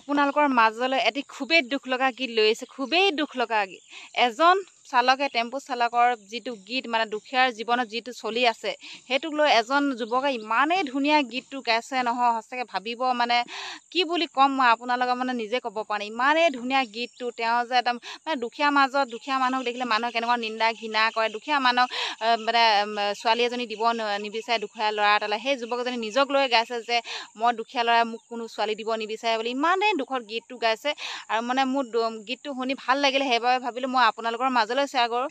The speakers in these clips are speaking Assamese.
আপোনালোকৰ মাজলৈ এটি খুবেই দুখ লগা গীত লৈ আহিছে, খুবেই দুখ লগা গীত। এজন চালকে টেম্পু চালকৰ যিটো গীত মানে দুখীয়াৰ জীৱনত যিটো চলি আছে সেইটোক লৈ এজন যুৱকে ইমানেই ধুনীয়া গীতটো গাইছে নহয়, সঁচাকৈ ভাবিব মানে কি বুলি ক'ম মই আপোনালোকে মানে নিজে ক'ব পৰা নাই। ইমানেই ধুনীয়া গীতটো, তেওঁ যে একদম মানে দুখীয়া মাজত দুখীয়া মানুহক দেখিলে মানুহে কেনেকুৱা নিন্দা ঘৃণা কৰে, দুখীয়া মানুহক মানে ছোৱালী এজনী দিব নিবিচাৰে দুখীয়া ল'ৰা এটালৈ, সেই যুৱকজনী নিজক লৈ গাইছে যে মই দুখীয়া ল'ৰাই মোক কোনো ছোৱালী দিব নিবিচাৰে বুলি ইমানেই দুখৰ গীতটো গাইছে। আৰু মানে মোৰ গীতটো শুনি ভাল লাগিলে, সেইবাবে ভাবিলোঁ মই আপোনালোকৰ মাজলৈ শ্বেয়াৰ কৰোঁ।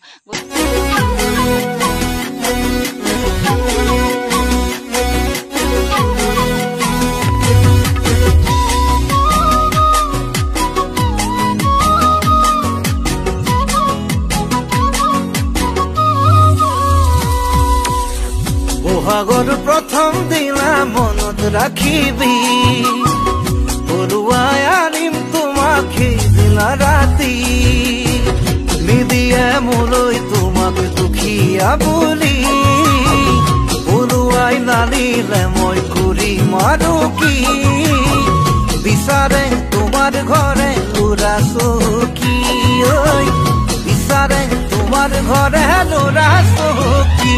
বহাগৰ প্ৰথম দিনা মনত ৰাখিবি, পৰুৱাই আনিম তোমাক সেইদিনা ৰাতি, নিদিয়ে মোলৈ তোমাক দুখীয়া বুলি, পৰুৱাই নানিলে মই কৰিম আৰু কি, বিচাৰে তোমাৰ ঘৰে ল'ৰা চকী, বিচাৰে তোমাৰ ঘৰে ল'ৰা চকী।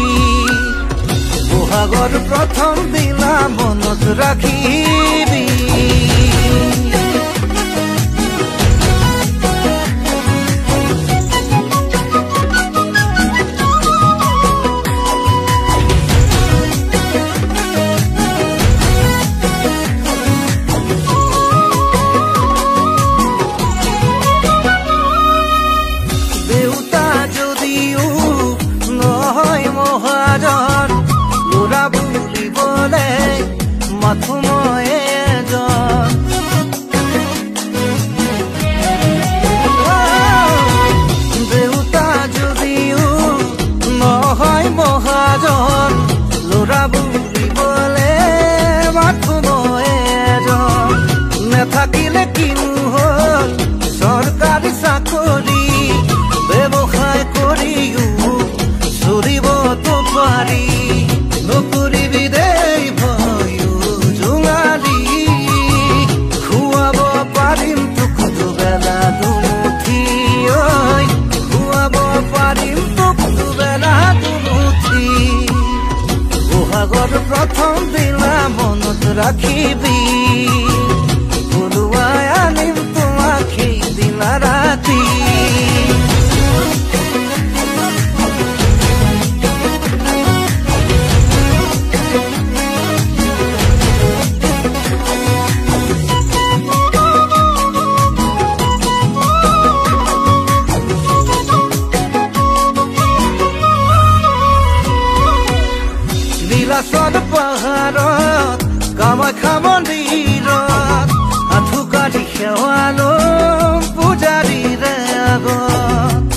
বহাগৰ প্ৰথম দিনা মনত ৰাখিবি। দেউতা যদিও নহয় মহাজন, ল'ৰা বুলিবলে মাথো মই এজন, দেউতা যদিও নহয় মহাজন, ল'ৰা বুলিবলে মাথো মই এজন, নেথাকিলে কিনো হ'ল চৰকাৰী চাকৰি, ব্যৱসায় কৰিও চলিবতো পাৰি, নকৰিবি দেই ভয়ো জোঙালী, খুৱাব পাৰিম তোক দুবেলা দুমুঠি, খুৱাব পাৰিম তোক দুবেলা দুমুঠি। বহাগৰ প্ৰথম দিনা মনত ৰাখিবি, পৰুৱাই আনিম তোমাক সেইদিনা ৰাতি। নীলাচল পাহাৰত কামাখ্যা মন্দিৰত আঁঠুকাঢ়ি সেৱালো পূজাৰীৰে আগত,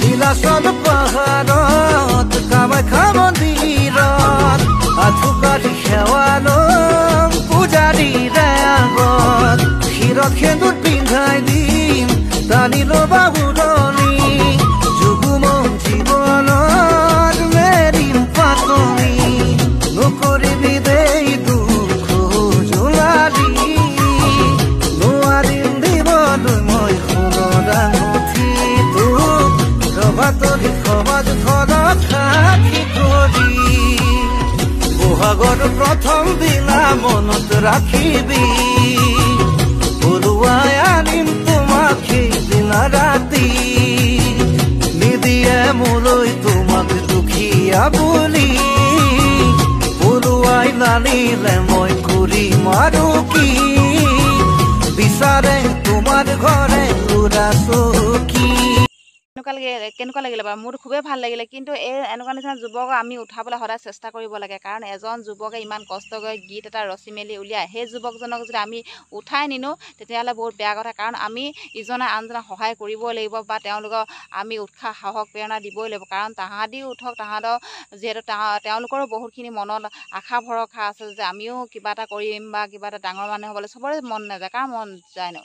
নীলাচল পাহাৰত কামাখ্যা মন্দিৰত আঁঠুকাঢ়ি সেৱালো পূজাৰীৰে আগত, শিৰত সেন্দুৰ পিন্ধাই দিম টানি ল'বা উৰণি, জীৱনত মেৰিম পাতনি, নকৰিবি দেই দুখ জোঙালী, নোৱাৰিম দিবলৈ মই সোণৰ আঙুঠি তোক, ৰবাতৰি সমাজ ঘৰত সাক্ষী কৰি। বহাগৰ প্ৰথম দিনা মনত ৰাখিবি, পৰুৱাই আনিম তোমাক সেইদিনা ৰাতি, নিদিয়ে মোলৈ তোমাক দুখীয়া বুলি, পৰুৱাই নানিলে মই কৰিম আৰু কি, বিচাৰে তোমাৰ ঘৰে ল'ৰা চকী। কেনেকুৱা লাগিলে বাৰু? মোৰতো খুবেই ভাল লাগিলে। কিন্তু এনেকুৱা নিচিনা যুৱকক আমি উঠাবলৈ সদায় চেষ্টা কৰিব লাগে, কাৰণ এজন যুৱকে ইমান কষ্ট কৰি গীত এটা ৰচি মেলি উলিয়াই, সেই যুৱকজনক যদি আমি উঠাই নিনো তেতিয়াহ'লে বহুত বেয়া কথা, কাৰণ আমি ইজনে আনজনক সহায় কৰিবই লাগিব বা তেওঁলোকক আমি উৎসাহ সাহস প্ৰেৰণা দিবই লাগিব, কাৰণ তাহাঁতিও উঠক, তাহাঁতৰ যিহেতু তেওঁলোকৰো বহুতখিনি মনত আশা ভৰসা আছে যে আমিও কিবা এটা কৰিম বা কিবা এটা ডাঙৰ মানুহ হ'বলৈ। চবৰে মন নাযায়, কাৰ মন যায় ন,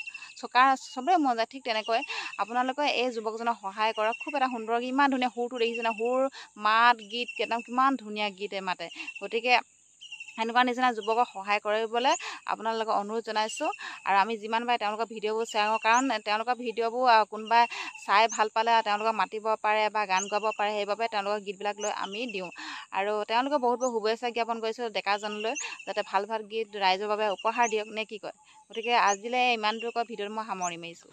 চবৰে মন যায়। ঠিক তেনেকৈ আপোনালোকে এই যুৱকজনক সহায় কৰক। খুব এটা সুন্দৰ, ইমান ধুনীয়া সুৰটো দেখিছে ন, সুৰ মাত গীত একদম কিমান ধুনীয়া গীতে মাতে। গতিকে এনেকুৱা নিচিনা যুৱকক সহায় কৰিবলৈ আপোনালোকক অনুৰোধ জনাইছোঁ। আৰু আমি যিমান পাৰে তেওঁলোকৰ ভিডিঅ'বোৰ শ্বেয়াৰ কৰোঁ, কাৰণ তেওঁলোকৰ ভিডিঅ'বোৰ কোনোবাই চাই ভাল পালে তেওঁলোকক মাতিব পাৰে বা গান গাব পাৰে, সেইবাবে তেওঁলোকৰ গীতবিলাক লৈ আমি দিওঁ। আৰু তেওঁলোকে বহুত বহুত শুভেচ্ছা জ্ঞাপন কৰিছোঁ ডেকাজনলৈ, যাতে ভাল ভাল গীত ৰাইজৰ বাবে উপহাৰ দিয়ক নে কি কয়। গতিকে আজিলৈ ইমান দূৰকৈ ভিডিঅ'টো মই সামৰি মাৰিছোঁ।